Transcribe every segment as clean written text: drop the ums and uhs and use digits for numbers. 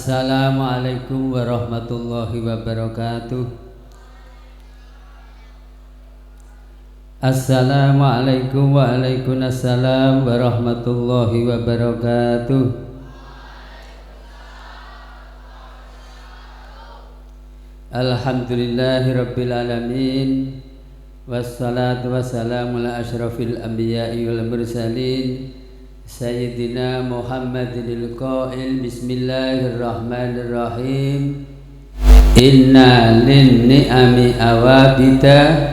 Assalamualaikum warahmatullahi wabarakatuh. Assalamualaikum waalaikumsalam warahmatullahi wabarakatuh. Alhamdulillahi rabbil alamin. Wassalatu wassalamu ala asyrafil anbiya'i wal mursalin Sayyidina Muhammadil qail bismillahirrahmanirrahim. Inna lin ni'ami awabita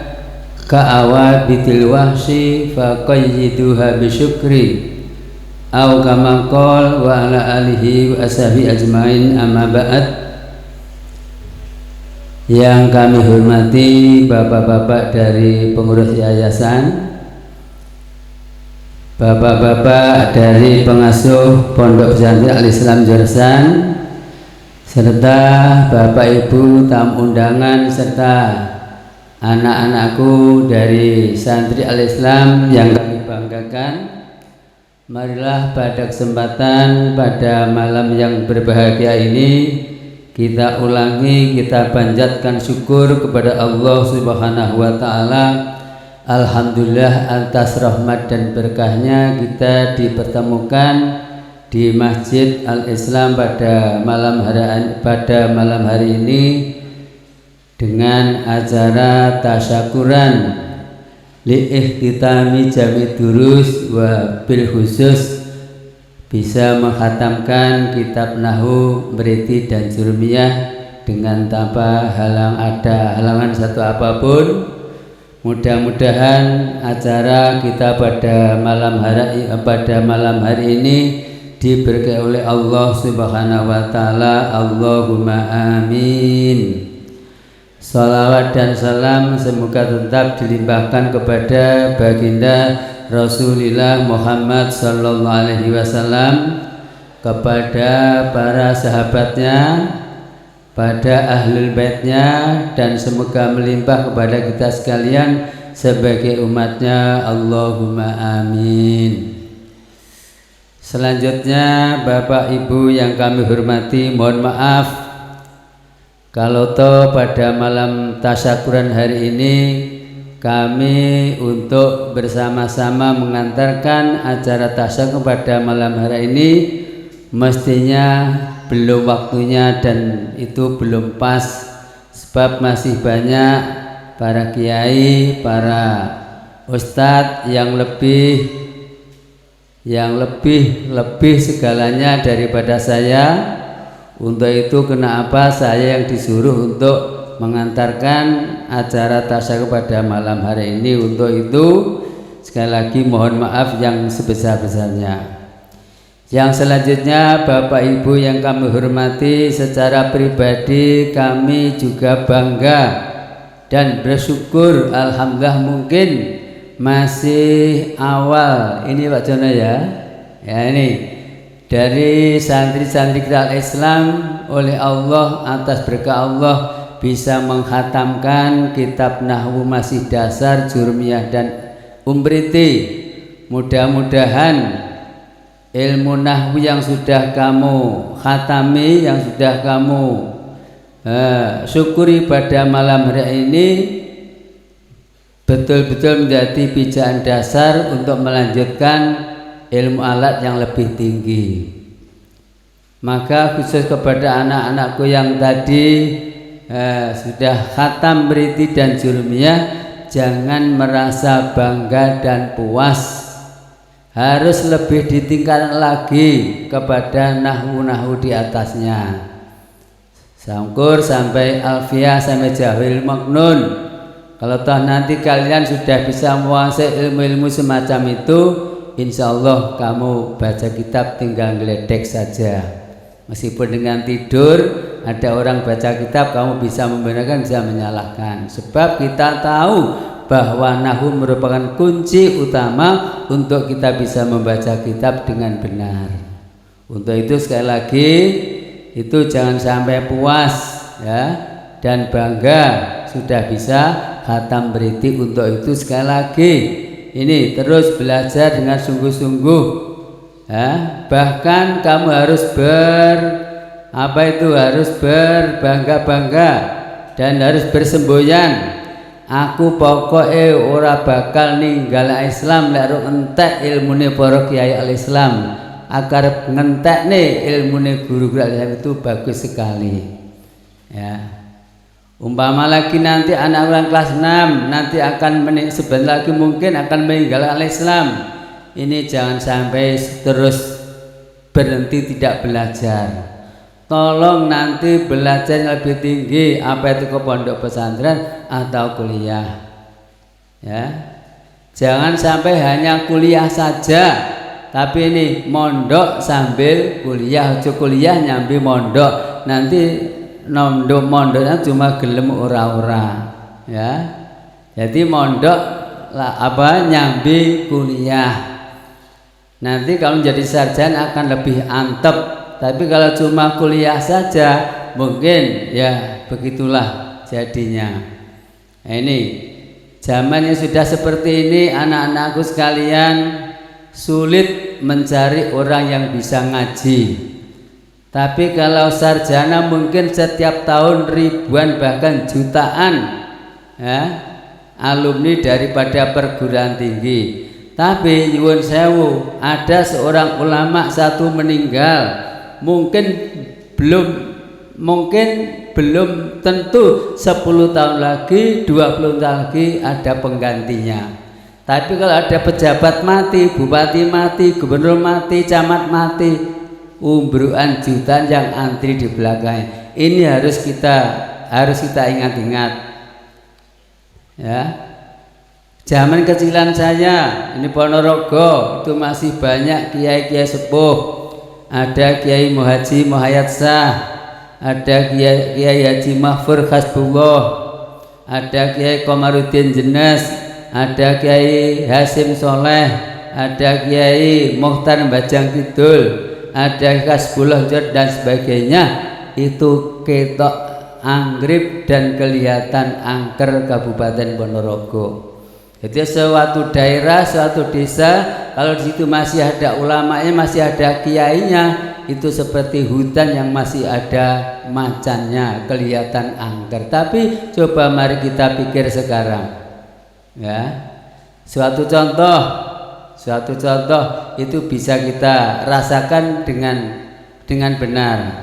ka awabitil wahsi faqayyiduha bisyukri aw kama qala wa ala alihi wa ashabi ajmain amma ba'd. Yang kami hormati bapak-bapak dari pengurus yayasan, bapak-bapak dari pengasuh Pondok Pesantren Al-Islam Jorsan, serta bapak ibu tamu undangan serta anak-anakku dari santri Al-Islam yang kami banggakan. Marilah pada kesempatan pada malam yang berbahagia ini kita ulangi, kita panjatkan syukur kepada Allah Subhanahu wa Ta'ala. Alhamdulillah atas rahmat dan berkahnya kita dipertemukan di Masjid Al-Islam pada malam hari ini dengan acara tasyakuran li'ihtitami jami durus wa bil khusus bisa menghatamkan kitab Nahwu, Mriti dan Jurmiyah dengan tanpa halangan satu apapun. Mudah-mudahan acara kita pada malam hari ini diberkahi oleh Allah Subhanahu wa Ta'ala. Allahumma amin. Salawat dan salam semoga tetap dilimpahkan kepada baginda Rasulullah Muhammad sallallahu alaihi wasallam, kepada para sahabatnya, pada ahlul baitnya, dan semoga melimpah kepada kita sekalian sebagai umatnya. Allahumma amin. Selanjutnya Bapak Ibu yang kami hormati, mohon maaf kalau toh pada malam tasyakuran hari ini kami untuk bersama-sama mengantarkan acara tasyakur pada malam hari ini mestinya belum waktunya dan itu belum pas, sebab masih banyak para kiai, para ustadz yang lebih segalanya daripada saya. Untuk itu kenapa saya yang disuruh untuk mengantarkan acara tasyakur pada malam hari ini. Untuk itu sekali lagi mohon maaf yang sebesar-besarnya. Yang selanjutnya Bapak Ibu yang kami hormati, secara pribadi kami juga bangga dan bersyukur. Alhamdulillah, mungkin masih awal ini Pak Jono ya ini dari santri-santri kita Islam oleh Allah, atas berkah Allah bisa menghatamkan kitab Nahwu masih dasar, Jurmiyah dan Umriti. Mudah-mudahan ilmu Nahwu yang sudah kamu khatami, yang sudah kamu syukuri pada malam hari ini betul-betul menjadi pijakan dasar untuk melanjutkan ilmu alat yang lebih tinggi. Maka khusus kepada anak-anakku yang tadi sudah khatam Mriti dan Jurmiyah, jangan merasa bangga dan puas, harus lebih ditingkatkan lagi kepada nahwu-nahwu di atasnya. Sangkur sampai alfiyah sampai jahil maknun. Kalau toh nanti kalian sudah bisa menguasai ilmu-ilmu semacam itu, insya Allah kamu baca kitab tinggal geledek saja. Meskipun dengan tidur, ada orang baca kitab, kamu bisa membenarkan, bisa menyalahkan. Sebab kita tahu bahwa nahwu merupakan kunci utama untuk kita bisa membaca kitab dengan benar. Untuk itu sekali lagi, itu jangan sampai puas ya, dan bangga sudah bisa khatam Mriti. Untuk itu sekali lagi ini terus belajar dengan sungguh-sungguh ya. Bahkan kamu harus Apa itu? Harus berbangga-bangga dan harus bersemboyan. Aku pokoknya ora bakal ninggal Islam lek entek ilmune para kiai al-Islam. Agar ngentek nih ilmune guru-guru al-Islam itu bagus sekali. Ya. Umpama lagi nanti anak orang kelas 6 nanti akan sebentar lagi mungkin akan meninggal al-Islam. Ini jangan sampai terus berhenti tidak belajar. Tolong nanti belajar yang lebih tinggi, apa itu ke pondok pesantren atau kuliah. Ya. Jangan sampai hanya kuliah saja, tapi ini mondok sambil kuliah, kuliah nyambi mondok. Nanti mondoknya cuma gelem ora-ora. Ya. Jadi mondok nyambi kuliah. Nanti kalau menjadi sarjana akan lebih antep. Tapi kalau cuma kuliah saja mungkin ya begitulah jadinya. Nah, ini zamannya sudah seperti ini, anak-anakku sekalian, sulit mencari orang yang bisa ngaji. Tapi kalau sarjana mungkin setiap tahun ribuan bahkan jutaan ya, alumni daripada perguruan tinggi. Tapi nyuwun sewu, ada seorang ulama satu meninggal, mungkin belum tentu 10 tahun lagi, 20 tahun lagi ada penggantinya. Tapi kalau ada pejabat mati, bupati mati, gubernur mati, camat mati, umbruan jutaan yang antri di belakangnya. Ini harus kita ingat-ingat. Ya. Zaman kecilan saya ini Ponorogo itu masih banyak kiai-kiai sepuh. Ada Kiai Muhaji Muhayyad Shah, ada Kiai Haji Mahfur Khasbullah, ada Kiai Komarudin Jenes, ada Kiai Hasim Soleh, ada Kiai Mukhtar Bajang Kidul, ada Khasbullah dan sebagainya. Itu ketok anggrip dan kelihatan angker Kabupaten Ponorogo. Jadi suatu daerah, suatu desa, kalau di situ masih ada ulamanya, masih ada kiainya, itu seperti hutan yang masih ada macannya, kelihatan angker. Tapi coba mari kita pikir sekarang, ya, suatu contoh itu bisa kita rasakan dengan benar.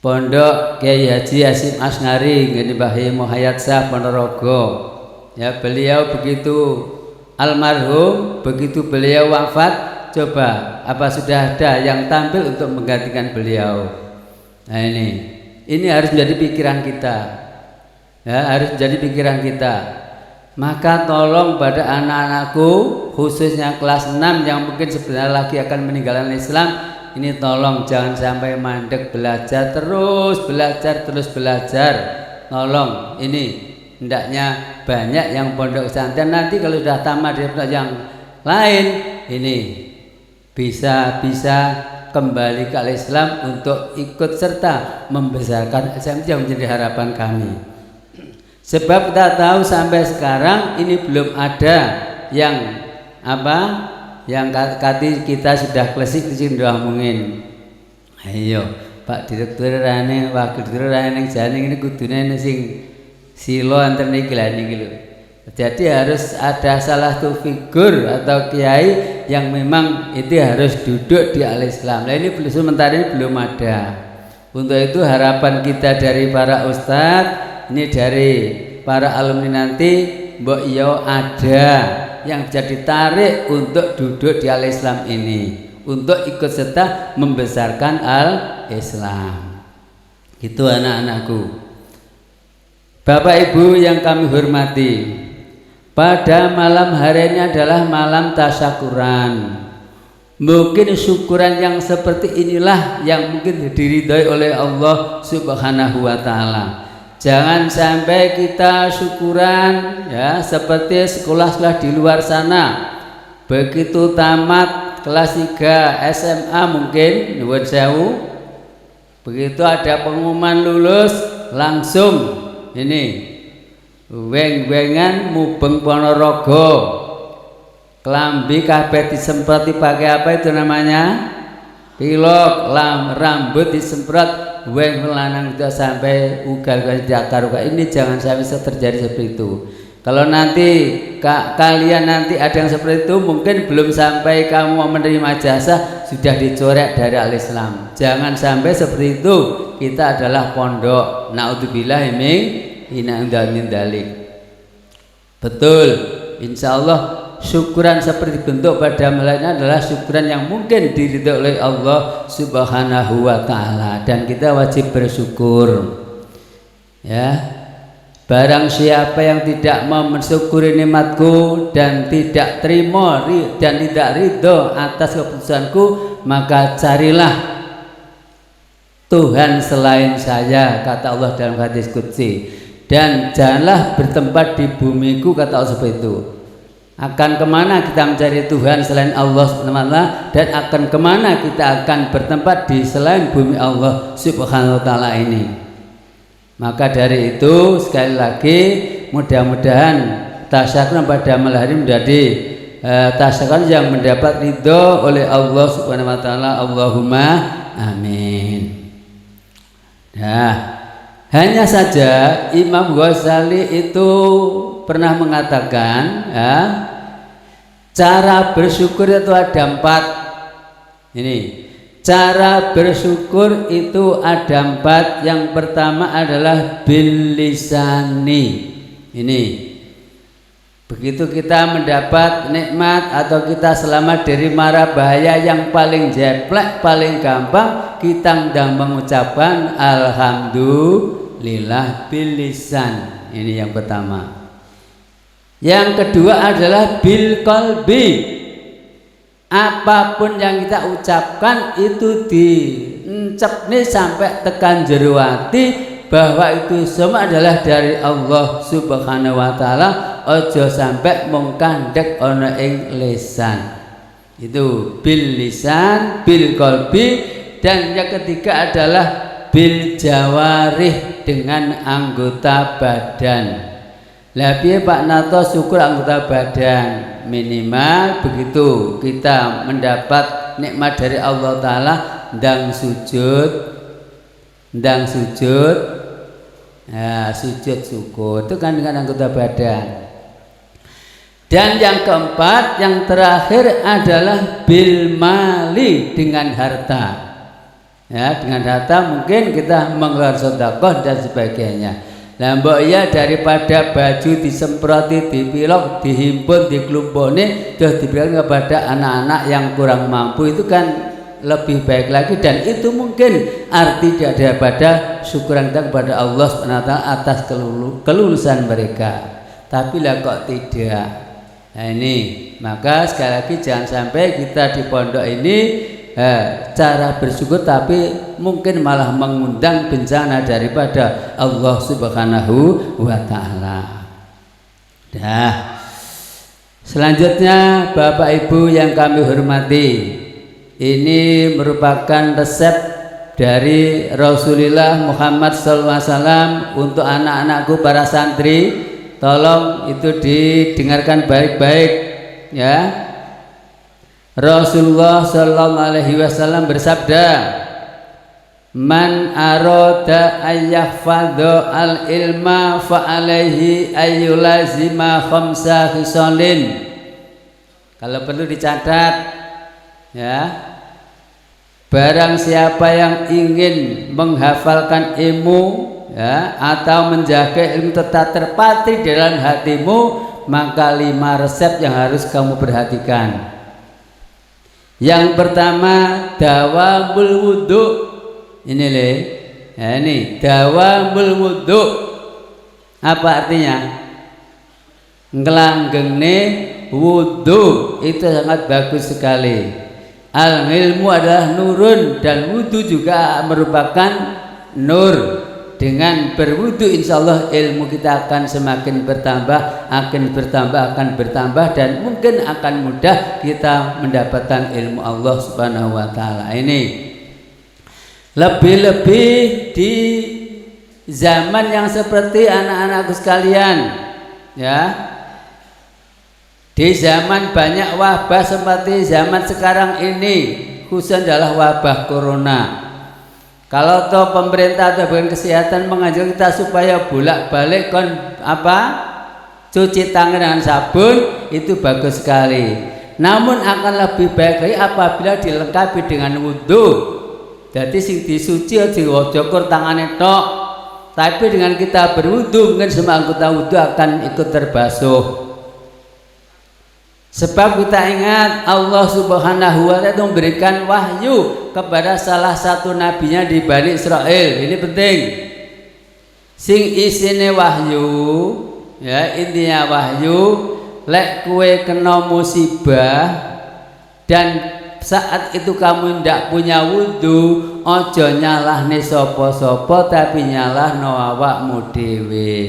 Pondok Kiai Haji Hasyim Asnari ngene Mbah Muhayyad Shah Ponorogo. Ya, beliau begitu almarhum, begitu beliau wafat, coba apa sudah ada yang tampil untuk menggantikan beliau. Nah, ini harus menjadi pikiran kita. Ya, harus menjadi pikiran kita. Maka tolong pada anak-anakku khususnya kelas 6 yang mungkin sebentar lagi akan meninggalkan Islam, ini tolong jangan sampai mandek, belajar terus belajar. Tolong ini hendaknya banyak yang pondok pesantren nanti kalau sudah tamat dari pondok yang lain ini bisa kembali ke Islam untuk ikut serta membesarkan Islam yang menjadi harapan kami. Sebab kita tahu sampai sekarang ini belum ada yang kita sudah klasik udah ngomongin. Ayo Pak Direktur rane, Wakil Direktur rane jane ini kudune sing silo antar niki lho. Jadi harus ada salah satu figur atau kiai yang memang itu harus duduk di al-Islam. Nah, ini sementara ini belum ada. Untuk itu harapan kita dari para ustadz, ini dari para alumni nanti, mbok iyo ada yang bisa ditarik untuk duduk di al-Islam ini, untuk ikut serta membesarkan al-Islam. Gitu anak-anakku. Bapak Ibu yang kami hormati, pada malam hari ini adalah malam tasyakuran. Mungkin syukuran yang seperti inilah yang mungkin diridhoi oleh Allah Subhanahu wa taala. Jangan sampai kita syukuran ya seperti sekolah-sekolah di luar sana. Begitu tamat kelas 3 SMA mungkin nuwun sewu, begitu ada pengumuman lulus langsung ini weng-wengan mubeng Ponorogo, kelambi kabeh disempeti pakai apa itu namanya, pilok, rambut disemprot, weng lanang itu sampai ugal-ugal jakaruka. Ini jangan sampai terjadi seperti itu. Kalau nanti kalian nanti ada yang seperti itu, mungkin belum sampai kamu menerima jasa sudah dicoret dari al-Islam. Jangan sampai seperti itu. Kita adalah pondok. Naudzubillah min dzalik. Betul. Insya Allah syukuran seperti bentuk pada mulanya adalah syukuran yang mungkin diridhoi oleh Allah Subhanahu wa taala, dan kita wajib bersyukur. Ya. Barang siapa yang tidak mau mensyukuri nikmatku dan tidak terima dan tidak ridho atas keputusanku, maka carilah Tuhan selain saya, kata Allah dalam hadis qudsi, dan janganlah bertempat di bumiku, kata Allah seperti itu. Akan kemana kita mencari Tuhan selain Allah SWT, dan akan kemana kita akan bertempat di selain bumi Allah Subhanahu wa taala ini. Maka dari itu sekali lagi mudah-mudahan tasyakuran pada malam hari menjadi tasyakuran yang mendapat ridho oleh Allah Subhanahu wa taala. Allahumma amin. Nah, hanya saja Imam Ghazali itu pernah mengatakan, ya, cara bersyukur itu ada 4. Ini cara bersyukur itu ada 4. Yang pertama adalah bil lisani. Ini begitu kita mendapat nikmat atau kita selamat dari mara bahaya yang paling jeplek, paling gampang, kita sedang mengucapkan alhamdulillah bil lisan. Ini yang pertama. Yang kedua adalah bil qalbi. Apapun yang kita ucapkan itu diencep nih sampai tekan jero hati bahwa itu semua adalah dari Allah Subhanahu wa taala. Ojo sampai mung kandhek ana ing lisan. Itu bil lisan, bil qalbi, dan yang ketiga adalah bil jawarih, dengan anggota badan. Lah piye Pak Nato syukur anggota badan? Minimal begitu kita mendapat nikmat dari Allah taala, ndang sujud, ya, sujud syukur itu kan dengan anggota badan. Dan yang keempat, yang terakhir adalah bil mali, dengan harta. Ya, dengan harta mungkin kita mengeluarkan sedekah dan sebagainya. Lah mbok ya daripada baju disemproti, dipilok, dihimpun, dikelumponi, terus diberikan kepada anak-anak yang kurang mampu, itu kan lebih baik lagi, dan itu mungkin arti daripada syukuran kita kepada Allah SWT atas kelulusan mereka. Tapi lah kok tidak. Nah ini, maka sekali lagi jangan sampai kita di pondok ini cara bersyukur tapi mungkin malah mengundang bencana daripada Allah Subhanahu wa taala. Dah. Selanjutnya Bapak Ibu yang kami hormati, ini merupakan resep dari Rasulullah Muhammad SAW untuk anak-anakku para santri. Tolong itu didengarkan baik-baik, ya. Rasulullah sallallahu alaihi wasallam bersabda, "Man arada ayyahfadha al-ilma fa alaihi ayyulazima khamsa khisalin." Kalau perlu dicatat, ya. Barang siapa yang ingin menghafalkan ilmu, ya, atau menjaga ilmu tetap terpatri dalam hatimu, maka 5 resep yang harus kamu perhatikan. Yang pertama, dawamul wudhu. Ini le, ya, ini dawamul wudhu. Apa artinya? Nglanggenge wudhu itu sangat bagus sekali. Al ilmu adalah nurun, dan wudhu juga merupakan nur. Dengan berwudu insya Allah ilmu kita akan semakin bertambah, akan bertambah, dan mungkin akan mudah kita mendapatkan ilmu Allah Subhanahu wa taala. Ini lebih-lebih di zaman yang seperti anak-anakku sekalian, ya. Di zaman banyak wabah seperti zaman sekarang ini, khususnya adalah wabah corona. Kalau toh pemerintah atau bagian kesehatan mengajarkan kita supaya bolak-balik cuci tangan dengan sabun, itu bagus sekali. Namun akan lebih baik lagi apabila dilengkapi dengan wudhu. Jadi sing disuci aja tangane tok. Tapi dengan kita berwudhu, mungkin semua anggota wudhu akan ikut terbasuh. Sebab kita ingat Allah Subhanahu wa ta'ala memberikan wahyu kepada salah satu nabinya di Bani Israel. Ini penting. Sing isine wahyu, ya intinya wahyu, lek kue kena musibah dan saat itu kamu ndak punya wudhu, ojo nyalahne sopo-sopo tapi nyalahno awakmu dhewe.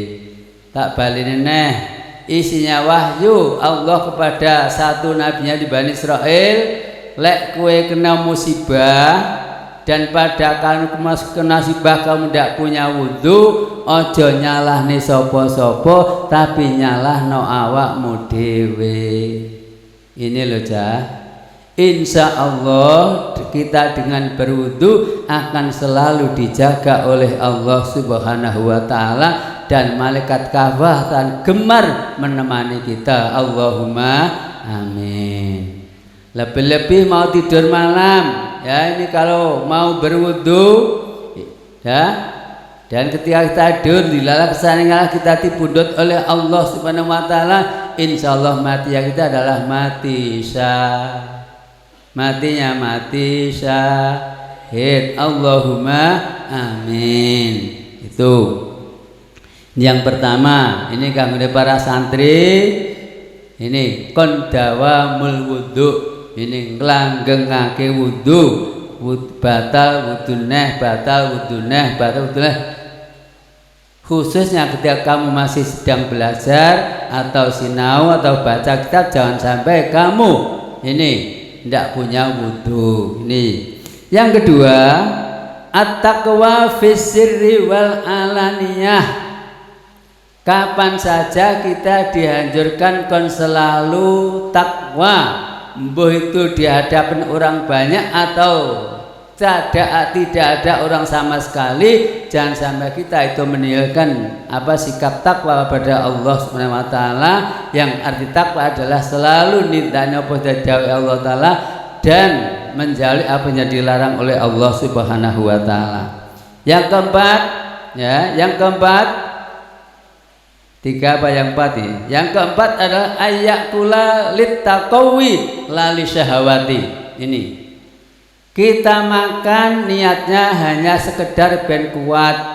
Tak baleni neh. Isinya wahyu Allah kepada satu nabinya di Bani Israel, lek kue kena musibah dan pada kamu kena musibah kamu tidak punya wudhu, ojo nyalahne sopo-sopo tapi nyalahno awakmu dhewe. Ini loh insya Allah kita dengan berwudhu akan selalu dijaga oleh Allah Subhanahu wa ta'ala, dan malaikat kafah akan gemar menemani kita. Allahumma amin. Lebih-lebih mau tidur malam, ya ini kalau mau berwudhu, ya, dan ketika kita tidur dilalak kesana kita dipundhut oleh Allah Subhanahu wa ta'ala, insya Allah mati yang kita adalah mati matinya mati syahid. Allahumma amin. Itu yang pertama. Ini kami para santri, ini kondawamul wudhu, ini nglanggengake wudhu, batal wudhu neh, khususnya ketika kamu masih sedang belajar atau sinau atau baca kitab, jangan sampai kamu ini tidak punya wudhu. Ini yang kedua, at-taqwa fis sirri wal alaniyah. Kapan saja kita dianjurkan kon selalu takwa, mbuh itu di hadapan orang banyak atau tidak ada orang sama sekali, jangan sampai kita itu meninggalkan sikap takwa pada Allah Subhanahu wa ta'ala. Yang arti takwa adalah selalu nindakne apa dawuh Allah taala dan menjauhi apa yang dilarang oleh Allah Subhanahu wa ta'ala. Yang keempat, tiga apa yang empat ini? Yang keempat adalah ayakula littaqawi lali syahawati. Ini kita makan niatnya hanya sekedar ben kuat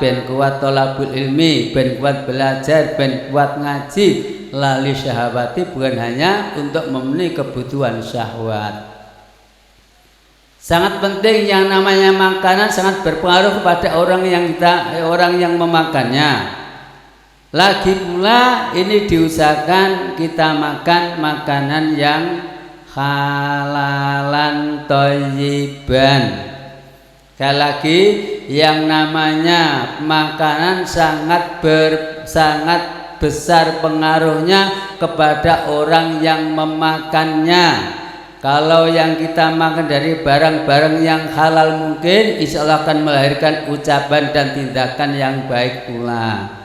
tolabul ilmi, ben kuat belajar, ben kuat ngaji, lali syahawati, bukan hanya untuk memenuhi kebutuhan syahwat. Sangat penting, yang namanya makanan sangat berpengaruh kepada orang yang memakannya. Lagi pula ini diusahakan kita makan makanan yang halalan thayyiban. Sekali lagi, yang namanya makanan sangat besar pengaruhnya kepada orang yang memakannya. Kalau yang kita makan dari barang-barang yang halal, mungkin insya Allah akan melahirkan ucapan dan tindakan yang baik pula.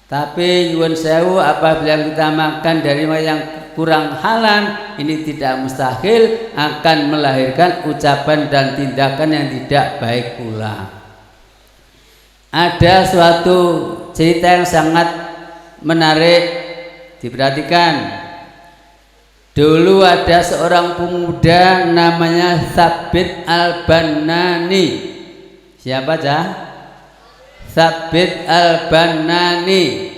Tapi nyuwun sewu, apabila kita makan dari yang kurang halal, ini tidak mustahil akan melahirkan ucapan dan tindakan yang tidak baik pula. Ada suatu cerita yang sangat menarik, diperhatikan. Dulu ada seorang pemuda namanya Thabit Al-Banani. Siapa cah? Thabit Al-Banani.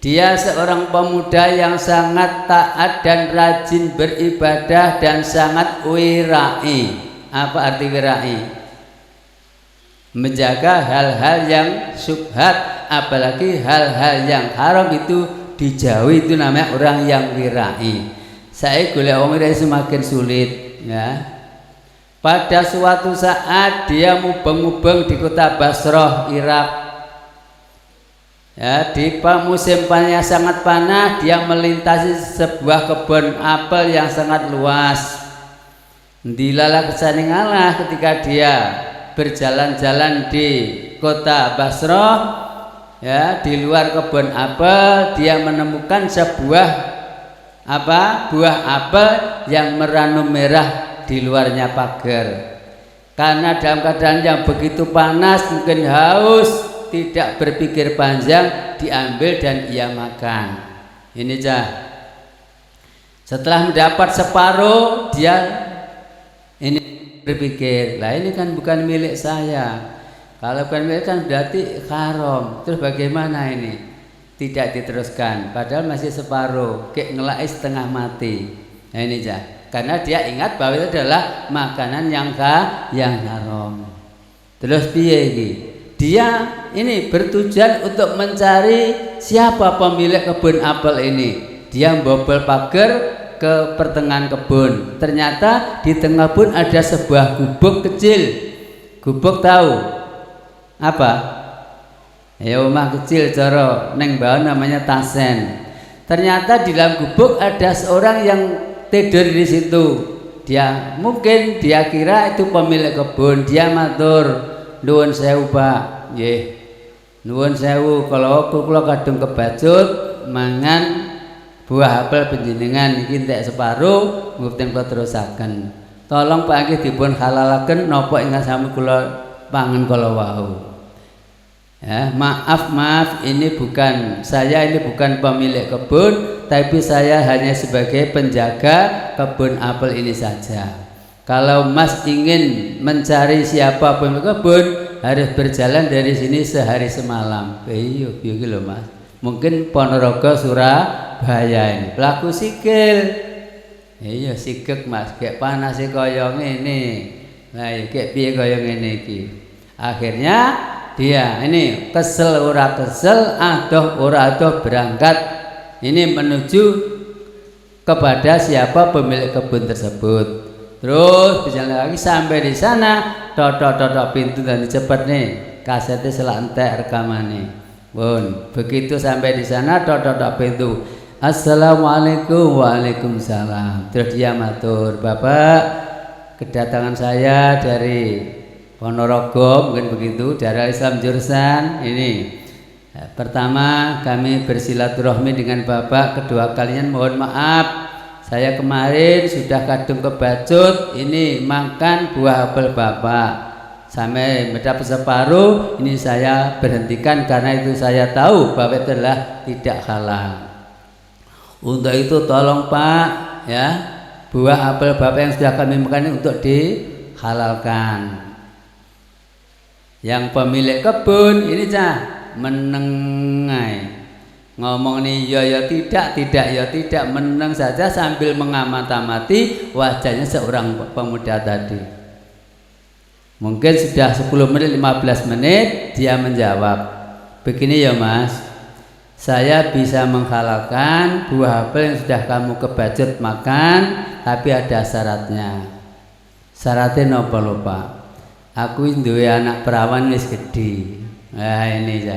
Dia seorang pemuda yang sangat taat dan rajin beribadah dan sangat wirai. Apa arti wirai? Menjaga hal-hal yang syubhat, apalagi hal-hal yang haram itu dijauhi, itu namanya orang yang wirai. Saya golek wong wirai semakin sulit, ya. Pada suatu saat dia mubeng-mubeng di kota Basrah, Irak. Ya, di musim panen yang sangat panas, dia melintasi sebuah kebun apel yang sangat luas. Dilala kesane ngalah ketika dia berjalan-jalan di kota Basrah, ya, di luar kebun apel dia menemukan sebuah buah apel yang meranu merah di luarnya pagar. Karena dalam keadaan yang begitu panas, mungkin haus, tidak berpikir panjang, diambil dan ia makan. Ini setelah mendapat separuh, dia ini berpikir, lah ini kan bukan milik saya. Kalau bukan milik kan berarti haram. Terus bagaimana ini? Tidak diteruskan, padahal masih separuh, kayak ngelai setengah mati. Nah ini karena dia ingat bahwa itu adalah makanan yang haram. Terus piye iki? Dia ini bertujuan untuk mencari siapa pemilik kebun apel ini. Dia membobol pagar ke pertengahan kebun. Ternyata di tengah kebun ada sebuah gubuk kecil. Gubuk tahu apa? Ya omah kecil cara neng bawah namanya tasen. Ternyata di dalam gubuk ada seorang yang tidur di situ. Mungkin dia kira itu pemilik kebun. Dia matur, nuwun sewu Pak, nggih. Nuwun sewu kalau kula kadung kebacut mangan buah apel panjenengan iki entek separuh mboten kula terusaken. Tolong Pak nggih dipun halalaken napa ingkang sami kula pangan kala wau. Ya, maaf, ini bukan pemilik kebun, tapi saya hanya sebagai penjaga kebun apel ini saja. Kalau Mas ingin mencari siapa pemilik kebun, harus berjalan dari sini sehari semalam. Iya lho Mas. Mungkin Ponorogo, Surabaya ini. Pelaku sikil. Iya sikek Mas, kayak panas kaya ngene. Nah, kayak piye kaya ngene iki. Akhirnya dia ini kesel ora kesel, adoh ora adoh berangkat ini menuju kepada siapa pemilik kebun tersebut. Terus berjalan lagi sampai di sana, totok pintu dan cepet nih kasetnya selak entek rekamannya. Bun, begitu sampai di sana totok pintu. Assalamualaikum. Waalaikumsalam. Terus dia matur, Bapak, kedatangan saya dari Ponorogo, mungkin begitu, dari Islam jurusan ini. Pertama kami bersilaturahmi dengan Bapak, kedua kalinya mohon maaf, saya kemarin sudah kadung kebacut ini makan buah apel Bapak sampai mendapat separuh, ini saya berhentikan karena itu saya tahu bahwa itu adalah tidak halal. Untuk itu tolong Pak, ya, buah apel Bapak yang sudah kami makan ini untuk dihalalkan. Yang pemilik kebun ini menengai, ngomong nih ya tidak, meneng saja sambil mengamati wajahnya seorang pemuda tadi. Mungkin sudah 10 menit 15 menit dia menjawab, begini ya Mas, saya bisa menghalalkan buah apel yang sudah kamu kebacut makan, tapi ada syaratnya. Syaratnya nopo lho Pak? Aku duwe anak perawan wis gedhe. Nah ini ya.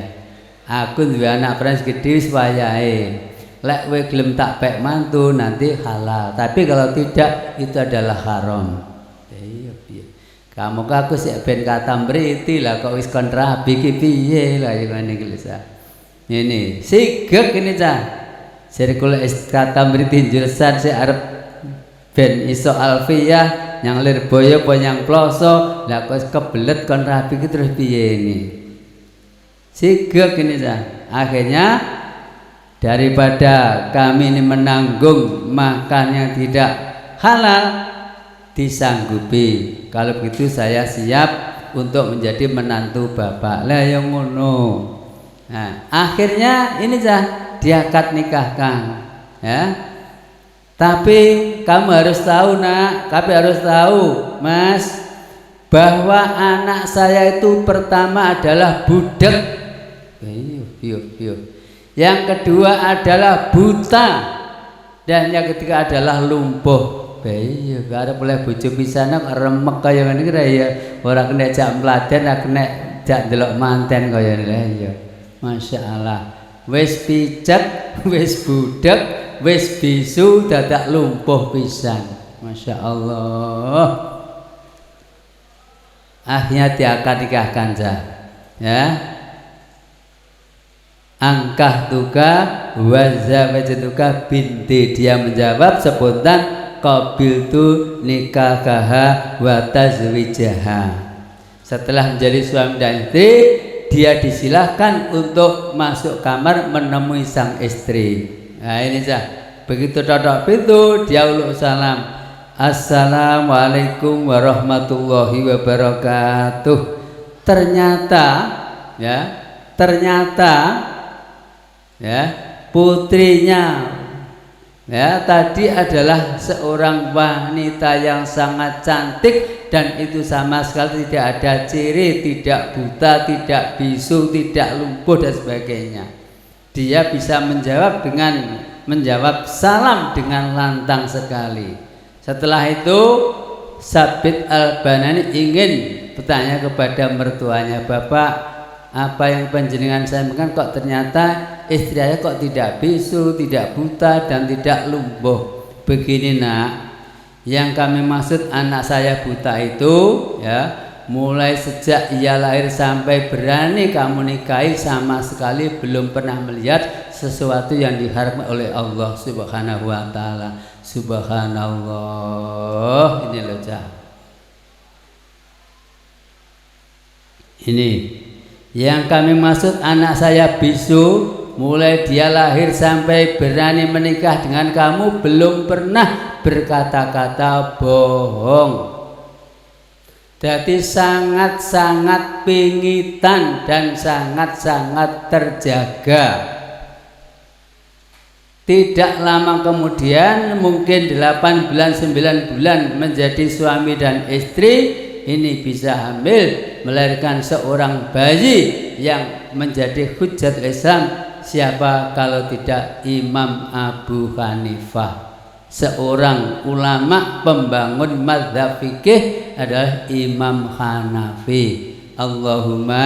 Aku duwe anak perawan wis gedhe wis wayahe. Lek kowe gelem tak pek mantu nanti halal. Tapi kalau tidak itu adalah haram. Iya piye. Kamu aku sik ben kata mriti lah kok wis kon rabi ki piye lah ngene iki lho Sa. Ini sigek ini Cah. Sirkul kata mriti jurusan sik arep ben iso alfiyah yang Lirboyo apa yang Ploso, lah kok kebelet kon rapi terus piye ini. Sigek ini Cah. Akhirnya daripada kami ini menanggung makan yang tidak halal, disanggupi. Kalau begitu saya siap untuk menjadi menantu Bapak. Lah yang ngono. Nah, akhirnya ini Cah diakad nikahkan. Ya. Tapi kamu harus tahu Mas, bahwa anak saya itu pertama adalah budak. Yang kedua adalah buta, dan yang ketiga adalah lumpuh. Iya, ada boleh bojo pisan kok remek kaya ngene iki ya. Ora kena jak mladen, ora kena jak ndelok manten kaya ngene ya. Masyaallah. Wis picek, wis budak, wis bisu dadak lumpuh pisan. Masya Allah. Akhirnya diakad nikahkan ya. Angkah tuka wazawajatuka binti, dia menjawab spontan qabiltu nikahaha wa tazwijaha. Setelah menjadi suami dan istri, dia disilahkan untuk masuk kamar menemui sang istri. Nah ini begitu totok pintu dia uluk salam, assalamualaikum warahmatullahi wabarakatuh. Ternyata putrinya tadi adalah seorang wanita yang sangat cantik, dan itu sama sekali tidak ada ciri, tidak buta, tidak bisu, tidak lumpuh dan sebagainya. Dia bisa menjawab salam dengan lantang sekali. Setelah itu Sabit Al-Banani ingin bertanya kepada mertuanya, Bapak, apa yang panjenengan sampaikan kok ternyata istri saya kok tidak bisu, tidak buta, dan tidak lumpuh. Begini nak, yang kami maksud anak saya buta itu mulai sejak ia lahir sampai berani kamu nikahi sama sekali belum pernah melihat sesuatu yang diharapkan oleh Allah Subhanahu wa taala. Subhanallah. Ini loh ini yang kami maksud anak saya bisu, mulai dia lahir sampai berani menikah dengan kamu belum pernah berkata-kata bohong. Jadi sangat-sangat pingitan dan sangat-sangat terjaga. Tidak lama kemudian, mungkin 8 bulan 9 bulan menjadi suami dan istri, ini bisa hamil, melahirkan seorang bayi yang menjadi hujjat Islam. Siapa kalau tidak Imam Abu Hanifah, seorang ulama pembangun mazhab fikih adalah Imam Hanafi. Allahumma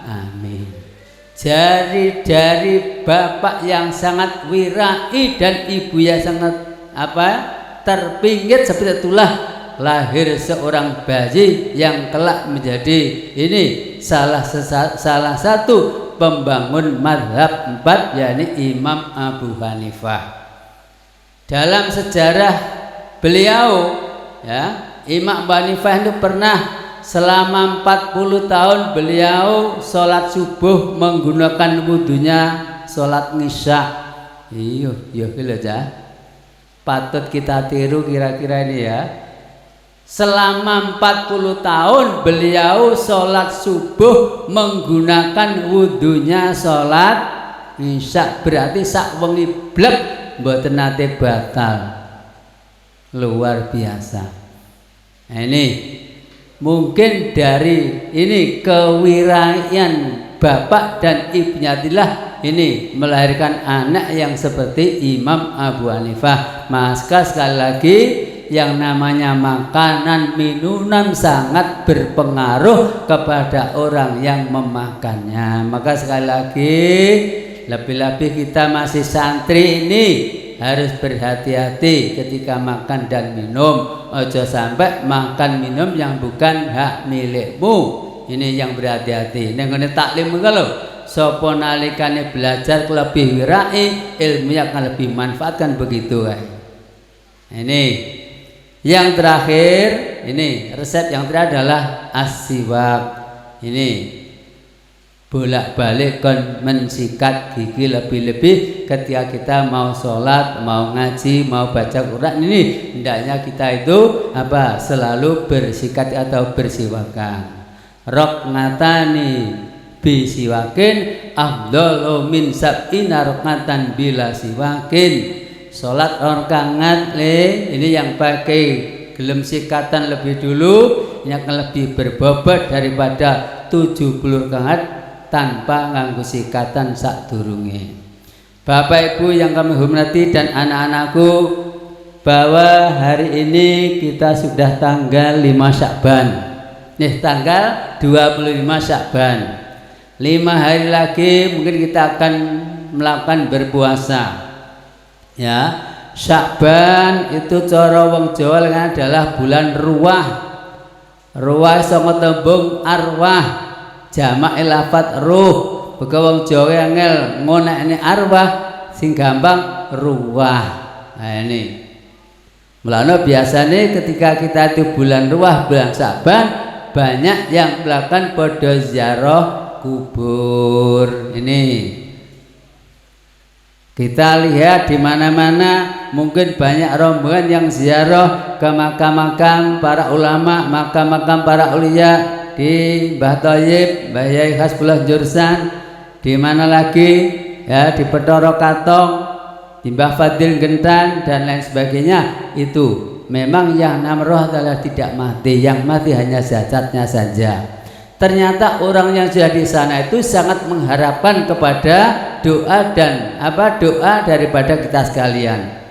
amin. Dari bapak yang sangat wirai dan ibu yang sangat terpinggir, seperti itulah lahir seorang bayi yang kelak menjadi ini salah satu pembangun mazhab 4, yakni Imam Abu Hanifah. Dalam sejarah beliau Imam Abu Hanifah itu pernah selama 40 tahun beliau sholat subuh menggunakan wudhunya sholat isya. Iya patut kita tiru kira-kira ini ya. Selama 40 tahun beliau sholat subuh menggunakan wudhunya sholat isya. Berarti sak wengi blek mboten nate batal. Luar biasa. Nah, ini mungkin dari ini kewiraian bapak dan ibunya adalah ini melahirkan anak yang seperti Imam Abu Hanifah. Maka sekali lagi, yang namanya makanan minuman sangat berpengaruh kepada orang yang memakannya. Maka sekali lagi, lebih-lebih kita masih santri ini harus berhati-hati ketika makan dan minum. Ojo sampai makan minum yang bukan hak milikmu. Ini yang berhati-hati. Nengone taklim kalau sapa nalikane belajar lebih wirai, ilmunya akan lebih manfaatkan begitu. Ini yang terakhir, ini resep yang terakhir adalah as-siwak. Ini bolak-balik mensikat gigi lebih-lebih ketika kita mau sholat, mau ngaji, mau baca Quran. Ini hendaknya kita itu selalu bersikat atau bersiwakan. Roknatani bisiwakin afdalu min sab'ina roknatan bila siwakin. Sholat rakaat ini yang pakai gelem sikatan lebih dulu, ini akan lebih berbobot daripada 70 rakaat tanpa nganggo sikatan sadurunge. Bapak Ibu yang kami hormati dan anak-anakku, bahwa hari ini kita sudah tanggal 5 Sya'ban. Tanggal 25 Sya'ban. 5 hari lagi mungkin kita akan melakukan berpuasa. Sya'ban itu cara wong Jawa adalah bulan ruwah. Ruwah saka tembung arwah, jamak lafat ruh. Bega wong Jawa angel ngonekne arwah, sing gampang ruwah. Nah ini. Mulane biasanya ketika kita itu bulan ruwah, bulan Sya'ban, banyak yang melakukan podo ziarah kubur. Ini kita lihat di mana-mana mungkin banyak rombongan yang ziarah ke makam-makam para ulama, makam-makam para ulia di Mbah Thayyib, Mbah Yai Hasbullah Jursan, di mana lagi ya di Petoro Katong, di Mbah Fadil Gentan dan lain sebagainya. Itu memang yang namroh adalah tidak mati, yang mati hanya zazatnya saja. Ternyata orang yang sudah di sana itu sangat mengharapkan kepada doa dan doa daripada kita sekalian.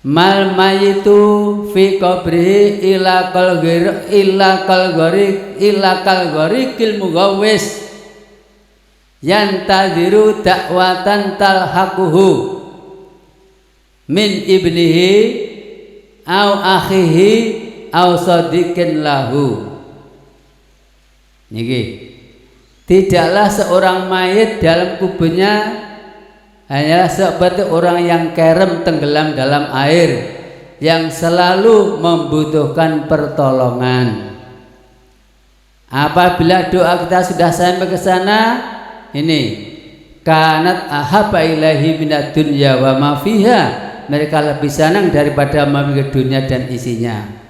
Mal mayitu fi qabrihi ila kalgori kil mugawwis yantadiru dakwatan talhaquhu min ibnihi au akhihi au sadiqin lahu. Niki, tidaklah seorang mayit dalam kuburnya hanyalah seperti orang yang kerem tenggelam dalam air, yang selalu membutuhkan pertolongan. Apabila doa kita sudah sampai ke sana, ini kanat ahabba ilahi minad dunya wa ma fiha, mereka lebih senang daripada memiliki dunia dan isinya.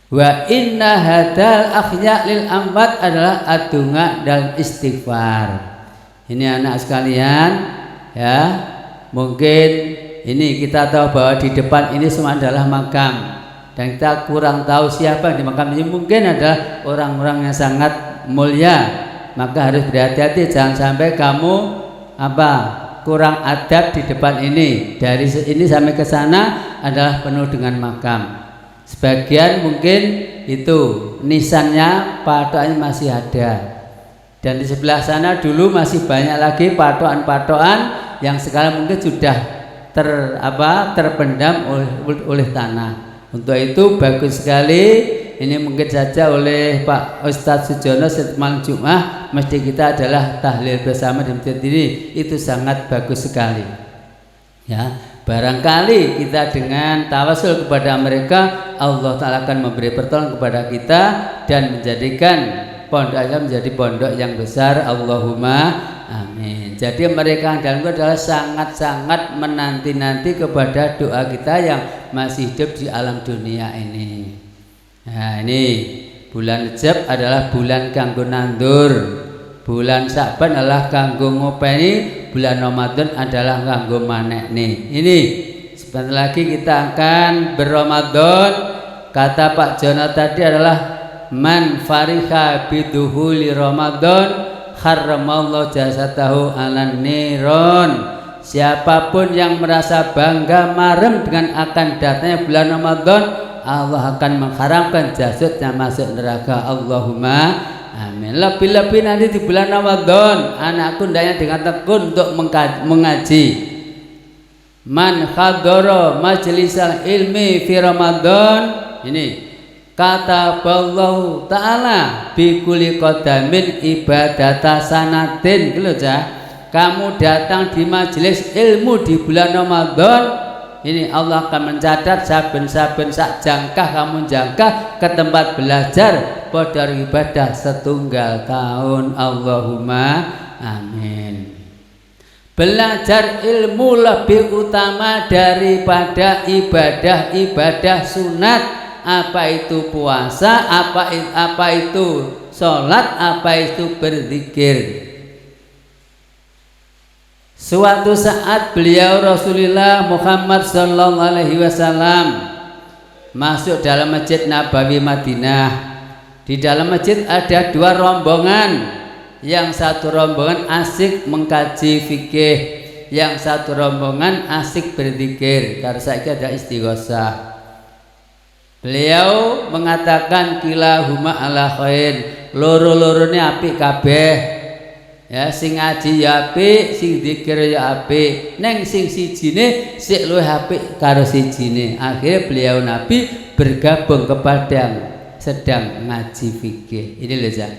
Wa inna hadal akhya lil amwat adalah adunga dan istighfar. Ini anak sekalian ya, mungkin ini kita tahu bahwa di depan ini semua adalah makam dan kita kurang tahu siapa di makam ini. Mungkin adalah orang-orang yang sangat mulia, maka harus berhati-hati jangan sampai kamu kurang adab di depan ini. Dari ini sampai ke sana adalah penuh dengan makam. Sebagian mungkin itu nisannya, patokannya masih ada, dan di sebelah sana dulu masih banyak lagi patokan-patokan yang sekarang mungkin sudah terpendam oleh tanah. Untuk itu bagus sekali, ini mungkin saja oleh Pak Ustadz Sujono setiap malam Jumat mesti kita adalah tahlil bersama di masjid ini, itu sangat bagus sekali ya. Barangkali kita dengan tawasul kepada mereka, Allah Ta'ala akan memberi pertolongan kepada kita dan menjadikan pondoknya menjadi pondok yang besar. Allahumma amin. Jadi mereka dalam itu adalah sangat-sangat menanti-nanti kepada doa kita yang masih hidup di alam dunia ini. Nah ini bulan Rajab adalah bulan kanggo nandur, bulan Sya'ban adalah kanggo ngopeni, bulan Ramadan adalah kanggo manekne. Ini sebentar lagi kita akan berRamadan. Kata Pak Jono tadi adalah man fariha biduhuli Ramadan harramallahu jasatahu alan niron. Siapapun yang merasa bangga marem dengan akan datangnya bulan Ramadan, Allah akan mengharamkan jasadnya masuk neraka. Allahumma amin. Lebih-lebih nanti di bulan Ramadan anakku hendaknya dengan tekun untuk mengaji. Man khadara majlisal ilmi fi Ramadan, ini kata Allah Ta'ala bi kulli qadamin ibadata sanatin. Gitu ya. Kamu datang di majelis ilmu di bulan Ramadan, ini Allah akan mencatat saben-saben sak jangkah kamu jangkah ke tempat belajar pada ibadah setunggal tahun. Allahumma amin. Belajar ilmu lebih utama daripada ibadah-ibadah sunat. Apa itu puasa, apa itu sholat, apa itu berzikir. Suatu saat beliau Rasulullah Muhammad sallallahu alaihi wasallam masuk dalam Masjid Nabawi Madinah. Di dalam masjid ada dua rombongan. Yang satu rombongan asik mengkaji fikih, yang satu rombongan asik berzikir. Karena saya ada istighosah. Beliau mengatakan kilahuma ala khair, loro-lorone apik kabeh. Ya sing ngaji ya apik, sing zikir ya apik. Neng sing sijine sik luwih apik karo sijine. Akhirnya beliau Nabi bergabung kepada yang sedang ngaji fikih. Ini lho ya.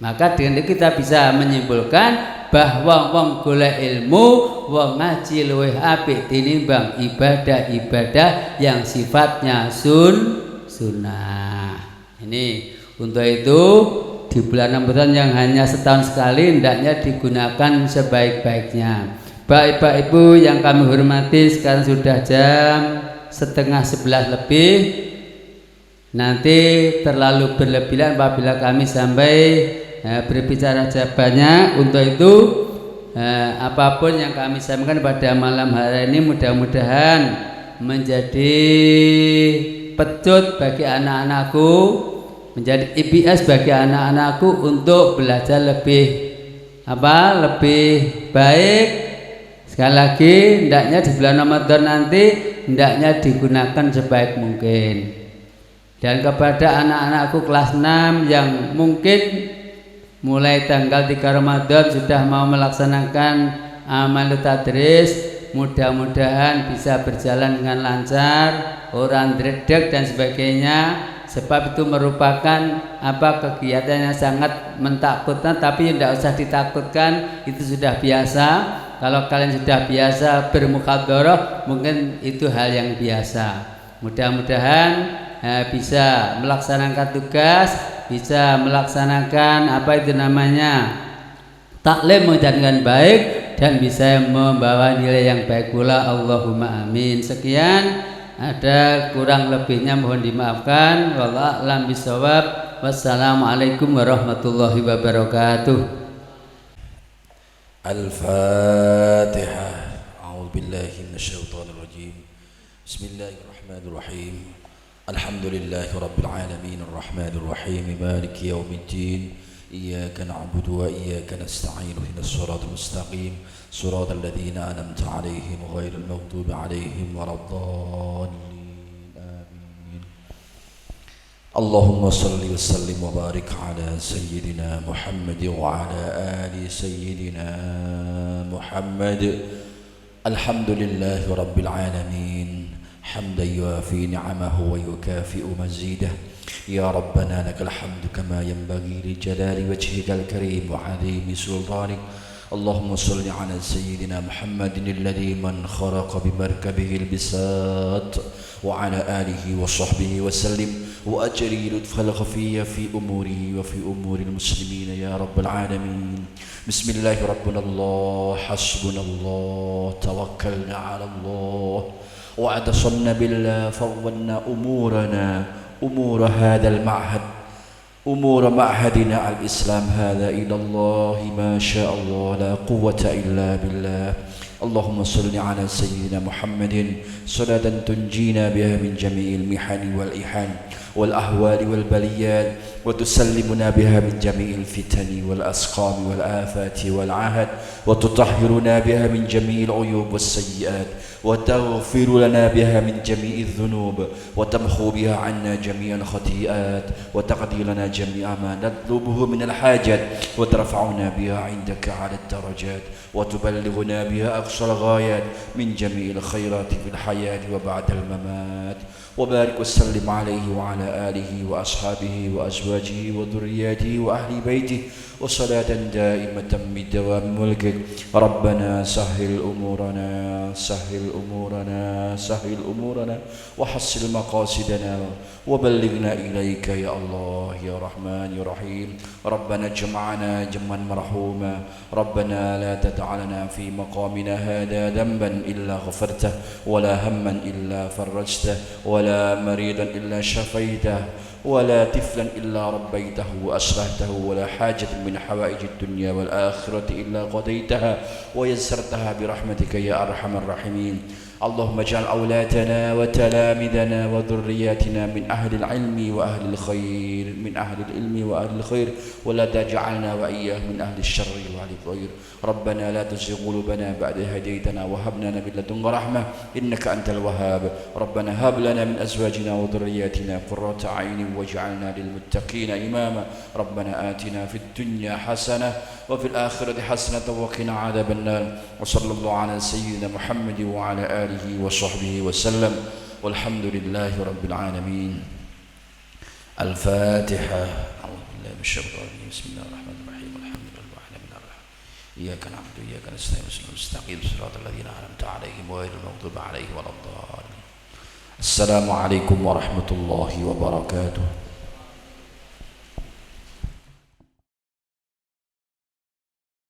Maka dengan itu kita bisa menyimpulkan bahwa wong golek ilmu, wong ngaji luwih apik tinimbang ibadah-ibadah yang sifatnya sunnah. Ini untuk itu di bulan Ramadan yang hanya setahun sekali hendaknya digunakan sebaik-baiknya. Bapak Ibu yang kami hormati, sekarang sudah jam 10:30 lebih. Nanti terlalu berlebihan apabila kami sampai berbicara banyak. Untuk itu apapun yang kami sampaikan pada malam hari ini mudah-mudahan menjadi pecut bagi anak-anakku, menjadi IPS bagi anak-anakku untuk belajar lebih baik. Sekali lagi, hendaknya di bulan Ramadan nanti hendaknya digunakan sebaik mungkin. Dan kepada anak-anakku kelas 6 yang mungkin mulai tanggal 3 Ramadan sudah mau melaksanakan amal tadris, mudah-mudahan bisa berjalan dengan lancar, orang dredeg dan sebagainya. Sebab itu merupakan kegiatan yang sangat mentakutkan, tapi tidak usah ditakutkan, itu sudah biasa. Kalau kalian sudah biasa bermukhadarah, mungkin itu hal yang biasa. Mudah-mudahan bisa melaksanakan tugas, bisa melaksanakan taklim dengan baik, dan bisa membawa nilai yang baik pula. Allahumma amin. Sekian. Ada kurang lebihnya mohon dimaafkan. Wallahu a'lam bishawab. Wassalamualaikum warahmatullahi wabarakatuh. Al-Fatihah. A'udzu billahi minasyaitonir rajim. Bismillahirrahmanirrahim. Alhamdulillahi rabbil alamin arrahmanir rahim maliki yaumiddin. Iyyaka na'budu wa iyyaka nasta'in ihdinas siratal mustaqim siratal ladzina an'amta 'alaihim ghairil maghdubi 'alaihim waladdallin. Amin. Allahumma shalli wa sallim wa barik ala sayyidina Muhammad wa ala ali sayyidina Muhammad. Alhamdulillahi rabbil alamin hamdan yuafi ni'amahu wa yukafi'u mazidah. يا ربنا لك الحمد كما ينبغي لجلال وجهك الكريم وعظيم سلطانك. اللهم صل على سيدنا محمد الذي من خرق بمركبه البساط وعلى آله وصحبه وسلم وأجري لطف الخفي في أموره وفي أمور المسلمين يا رب العالمين. بسم الله ربنا الله حسبنا الله توكلنا على الله واعتصمنا بالله فوضنا أمور هذا المعهد أمور معهدنا الإسلام هذا إلى الله ما شاء الله لا قوة إلا بالله. اللهم صل على سيدنا محمد صلاة تنجينا بها من جميع المحن والإحن والأهوال والبليات وتسلمنا بها من جميع الفتن والأسقام والآفات والعهد وتطهرنا بها من جميع العيوب والسيئات وتغفر لنا بها من جميع الذنوب وتمحو بها عنا جميع الخطيئات وتقضي لنا جميع ما نطلبه من الحاجات وترفعنا بها عندك على الدرجات وتبلغنا بها أقصى الغايات من جميع الخيرات في الحياة وبعد الممات. وبارك وسلم عليه وعلى آله وأصحابه وأزواجه وذرياته وأهل بيته وصلاة دائمة بدوام ملكك. ربنا سهل أمورنا سهل أمورنا سهل أمورنا وحصل مقاصدنا وبلغنا إليك يا الله يا رحمن يا رحيم. ربنا اجمعنا جمعا مرحوما. ربنا لا تدع لنا في مقامنا هذا ذنبا إلا غفرته ولا هما إلا فرجته ولا مريضا إلا شفيته ولا طفلا إلا ربيته وأصلحته ولا حاجة من حوائج الدنيا والآخرة إلا قضيتها ويسرتها برحمتك يا أرحم الراحمين. اللهم اجعل أولادنا وتلامذنا وذرياتنا من أهل العلم وأهل الخير، من أهل العلم وأهل الخير، ولا تجعلنا وإياهم من أهل الشر وأهل الخير. ربنا لا تزغ قلوبنا بعد هديتنا وهب لنا من لدنك رحمة إنك أنت الوهاب. ربنا هب لنا من أزواجنا وذرياتنا قرة أعين واجعلنا للمتقين إماما. ربنا آتنا في الدنيا حسنة وفي الآخرة حسنة وقنا عذاب النار. وصلى الله على سيدنا محمد وعلى آله وصحبه وسلم والحمد لله رب العالمين. الفاتحة. أعوذ بالله من الشيطان الرجيم. بسم الله الرحمن الرحيم. الحمد لله العالمين الرحمن. إياك نعبد وإياك نستعين مستقيم صراط الذين أنعمت عليهم غير المغضوب عليهم ولا الضالين. السلام عليكم ورحمة الله وبركاته.